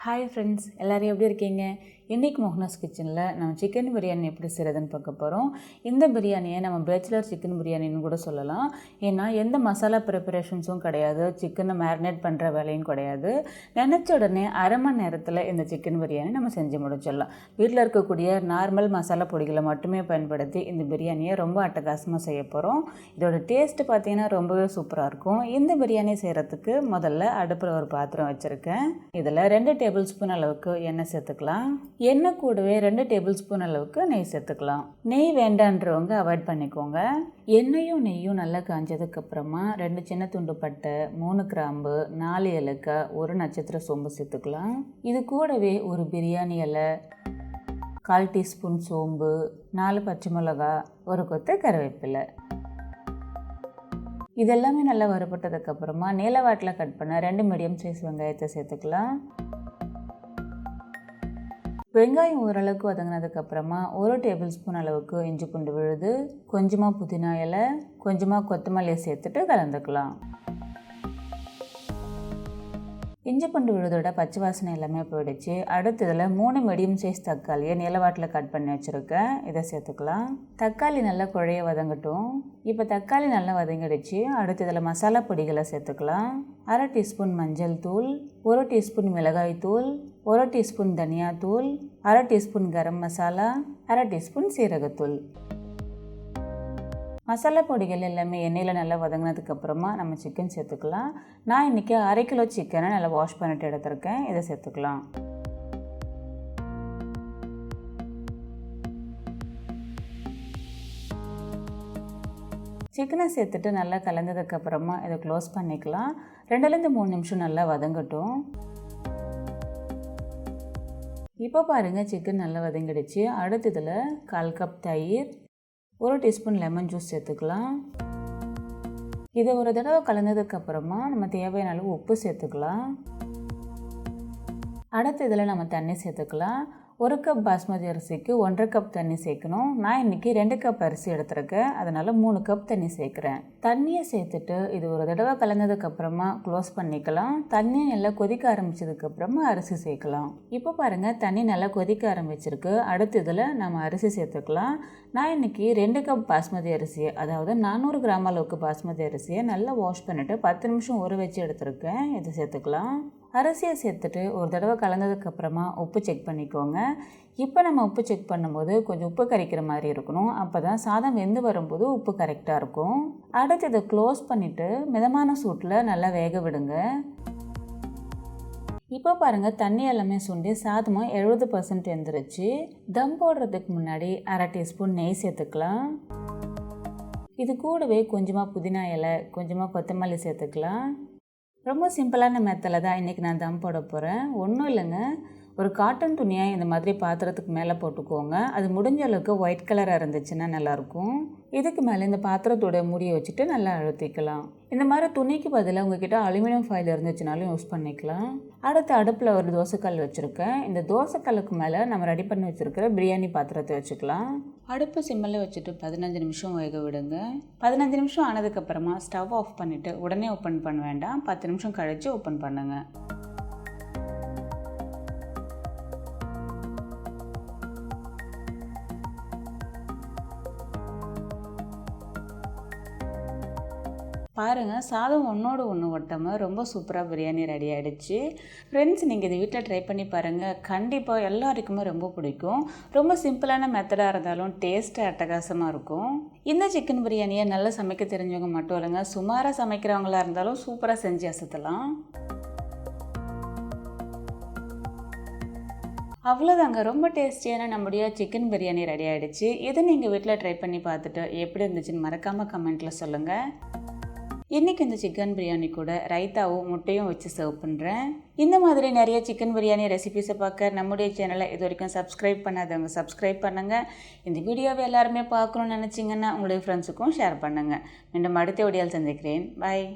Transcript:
Hi friends, எல்லோரும் எப்படி இருக்கீங்க? இன்றைக்கி மோகனாஸ் கிச்சனில் நம்ம சிக்கன் பிரியாணி எப்படி செய்கிறதுன்னு பார்க்க போகிறோம். இந்த பிரியாணியை நம்ம பேச்சுலர் சிக்கன் பிரியாணின்னு கூட சொல்லலாம். ஏன்னா எந்த மசாலா ப்ரிப்பரேஷன்ஸும் கிடையாது, சிக்கனை மேரினேட் பண்ணுற வேலையும் கிடையாது. நினச்ச உடனே அரை மணி நேரத்தில் இந்த சிக்கன் பிரியாணி நம்ம செஞ்சு முடிச்சிடலாம். வீட்டில் இருக்கக்கூடிய நார்மல் மசாலா பொடிகளை மட்டுமே பயன்படுத்தி இந்த பிரியாணியை ரொம்ப அட்டகாசமாக செய்ய போகிறோம். இதோட டேஸ்ட்டு பார்த்திங்கன்னா ரொம்பவே சூப்பராக இருக்கும். இந்த பிரியாணி செய்கிறதுக்கு முதல்ல அடுப்பில் ஒரு பாத்திரம் வச்சுருக்கேன். இதில் 2 டேபிள் ஸ்பூன் அளவுக்கு எண்ணெய் சேர்த்துக்கலாம். எண்ணெய் கூடவே 2 டேபிள் ஸ்பூன் அளவுக்கு நெய் சேர்த்துக்கலாம். நெய் வேண்டான்றவங்க அவாய்ட் பண்ணிக்கோங்க. எண்ணெயும் நெய்யும் நல்லா காஞ்சதுக்கப்புறமா 2 சின்ன துண்டு பட்டை, 3 கிராம்பு, 4 ஏலக்காய், 1 நட்சத்திர சோம்பு சேர்த்துக்கலாம். இது கூடவே ஒரு பிரியாணி இலை, 1/4 டீஸ்பூன் சோம்பு, 4 பச்சை மிளகா, 1 கொத்து கருவேப்பிலை. இதெல்லாமே நல்லா வறுபட்டதுக்கப்புறமா நீளவாட்டில் கட் பண்ண 2 மீடியம் சைஸ் வெங்காயத்தை சேர்த்துக்கலாம். வெங்காயம் ஓரளவுக்கு வதங்கினதுக்கப்புறமா 1 டேபிள் ஸ்பூன் அளவுக்கு இஞ்சி பூண்டு விழுது, கொஞ்சமாக புதினா இலை, கொஞ்சமாக கொத்தமல்லியை சேர்த்துட்டு கலந்துக்கலாம். இஞ்சி பூண்டு விழுதோட பச்சை வாசனை எல்லாமே போயிடுச்சு. அடுத்ததில் 3 மீடியம் சைஸ் தக்காளியை நீளவாட்டில் கட் பண்ணி வச்சுருக்கேன். இதை சேர்த்துக்கலாம். தக்காளி நல்லா குழைய வதங்கட்டும். இப்போ தக்காளி நல்லா வதங்கிடுச்சு. அடுத்ததில் மசாலா பொடிகளை சேர்த்துக்கலாம். 1/2 டீஸ்பூன் மஞ்சள் தூள், 1 டீஸ்பூன் மிளகாய் தூள், 1 டீஸ்பூன் தனியாத்தூள், 1/2 டீஸ்பூன் கரம் மசாலா, 1/2 டீஸ்பூன் சீரகத்தூள். மசாலா பொடிகள் எல்லாமே எண்ணெயில் நல்லா வதங்கினதுக்கப்புறமா நம்ம சிக்கன் சேர்த்துக்கலாம். நான் இன்றைக்கி 1/2 கிலோ சிக்கனை நல்லா வாஷ் பண்ணிட்டு எடுத்துருக்கேன். இதை சேர்த்துக்கலாம். சிக்கனை சேர்த்துட்டு நல்லா கலந்ததுக்கப்புறமா இதை க்ளோஸ் பண்ணிக்கலாம். 2லேருந்து 3 நிமிஷம் நல்லா வதங்கட்டும். இப்போ பாருங்கள், சிக்கன் நல்லா வதங்கிடுச்சு. அடுத்ததில் 1/4 கப் தயிர், 1 டீஸ்பூன் லெமன் ஜூஸ் சேர்த்துக்கலாம். இதை ஒரு தடவை கலந்ததுக்கப்புறமா நம்ம தேவையான அளவு உப்பு சேர்த்துக்கலாம். அடுத்ததில் நம்ம தண்ணி சேர்த்துக்கலாம். 1 கப் பாஸ்மதி அரிசிக்கு 1/2 கப் தண்ணி சேர்க்கணும். நான் இன்றைக்கி 2 கப் அரிசி எடுத்துருக்கேன், அதனால் 3 கப் தண்ணி சேர்க்குறேன். தண்ணியை சேர்த்துட்டு இது ஒரு தடவை கலந்ததுக்கப்புறமா க்ளோஸ் பண்ணிக்கலாம். தண்ணி நல்லா கொதிக்க ஆரம்பித்ததுக்கப்புறமா அரிசி சேர்க்கலாம். இப்போ பாருங்கள், தண்ணி நல்லா கொதிக்க ஆரம்பிச்சிருக்கு. அடுத்ததில் நம்ம அரிசி சேர்த்துக்கலாம். நான் இன்றைக்கி 2 கப் பாஸ்மதி அரிசியை, அதாவது 400 கிராம் அளவுக்கு பாஸ்மதி அரிசியை நல்லா வாஷ் பண்ணிவிட்டு 10 நிமிஷம் ஊற வச்சு எடுத்துருக்கேன். இதை சேர்த்துக்கலாம். அரிசியை சேர்த்துட்டு ஒரு தடவை கலந்ததுக்கப்புறமா உப்பு செக் பண்ணிக்கோங்க. இப்போ நம்ம உப்பு செக் பண்ணும்போது கொஞ்சம் உப்பு கரைக்கிற மாதிரி இருக்கணும். அப்போ தான் சாதம் வெந்து வரும்போது உப்பு கரெக்டாக இருக்கும். அடுத்து இதை க்ளோஸ் பண்ணிவிட்டு மிதமான சூட்டில் நல்லா வேக விடுங்க. இப்போ பாருங்கள், தண்ணி எல்லாமே சுண்டி சாதமாக 70% வெந்துருச்சு. தம் போடுறதுக்கு முன்னாடி 1/2 டீஸ்பூன் நெய் சேர்த்துக்கலாம். இது கூடவே கொஞ்சமாக புதினா இலை, கொஞ்சமாக கொத்தமல்லி சேர்த்துக்கலாம். ரொம்ப சிம்பிளான மெத்தடில் தான் இன்றைக்கி நான் தம் போட போகிறேன். ஒன்றும் இல்லைங்க, ஒரு காட்டன் துணியை இந்த மாதிரி பாத்திரத்துக்கு மேலே போட்டுக்கோங்க. அது முடிஞ்ச அளவுக்கு ஒயிட் கலராக இருந்துச்சுன்னா நல்லாயிருக்கும். இதுக்கு மேலே இந்த பாத்திரத்தோட மூடியை வச்சுட்டு நல்லா அழுத்திக்கலாம். இந்த மாதிரி துணிக்கு பதிலாக உங்ககிட்ட அலுமினியம் ஃபாயில் இருந்துச்சுனாலும் யூஸ் பண்ணிக்கலாம். அடுத்து அடுப்பில் ஒரு தோசைக்கல் வச்சுருக்கேன். இந்த தோசைக்கல்லுக்கு மேலே நம்ம ரெடி பண்ணி வச்சுருக்கிற பிரியாணி பாத்திரத்தை வச்சுக்கலாம். அடுப்பு சிம்மில் வச்சுட்டு 15 நிமிஷம் வேக விடுங்க. 15 நிமிஷம் ஆனதுக்கப்புறமா ஸ்டவ் ஆஃப் பண்ணிவிட்டு உடனே ஓப்பன் பண்ண வேண்டாம், 10 நிமிஷம் கழித்து ஓப்பன் பண்ணுங்கள். பாருங்கள், சாதம் ஒன்றோடு ஒன்று ஒட்டாமல் ரொம்ப சூப்பராக பிரியாணி ரெடி ஆகிடுச்சு. ஃப்ரெண்ட்ஸ், நீங்கள் இதை வீட்டில் ட்ரை பண்ணி பாருங்கள். கண்டிப்பாக எல்லாருக்குமே ரொம்ப பிடிக்கும். ரொம்ப சிம்பிளான மெத்தடாக இருந்தாலும் டேஸ்ட்டு அட்டகாசமாக இருக்கும். இந்த சிக்கன் பிரியாணியை நல்லா சமைக்க தெரிஞ்சவங்க மட்டும் இல்லைங்க, சுமாராக சமைக்கிறவங்களா இருந்தாலும் சூப்பராக செஞ்சு அசத்தலாம். அவ்வளோதாங்க, ரொம்ப டேஸ்டியான நம்முடைய சிக்கன் பிரியாணி ரெடி ஆகிடுச்சு. இதை நீங்கள் வீட்டில் ட்ரை பண்ணி பார்த்துட்டு எப்படி இருந்துச்சுன்னு மறக்காமல் கமெண்ட்டில் சொல்லுங்கள். இன்றைக்கி இந்த சிக்கன் பிரியாணி கூட ரைத்தாவும் முட்டையும் வச்சு சர்வ் பண்ணுறேன். இந்த மாதிரி நிறைய சிக்கன் பிரியாணி ரெசிபிஸை பார்க்க நம்முடைய சேனலை இது வரைக்கும் சப்ஸ்கிரைப் பண்ணாதவங்க சப்ஸ்கிரைப் பண்ணுங்கள். இந்த வீடியோவை எல்லாருமே பார்க்கணுன்னு நினச்சிங்கன்னா உங்களுடைய ஃப்ரெண்ட்ஸுக்கும் ஷேர் பண்ணுங்கள். மீண்டும் அடுத்த வீடியோவில் சந்திக்கிறேன். பாய்.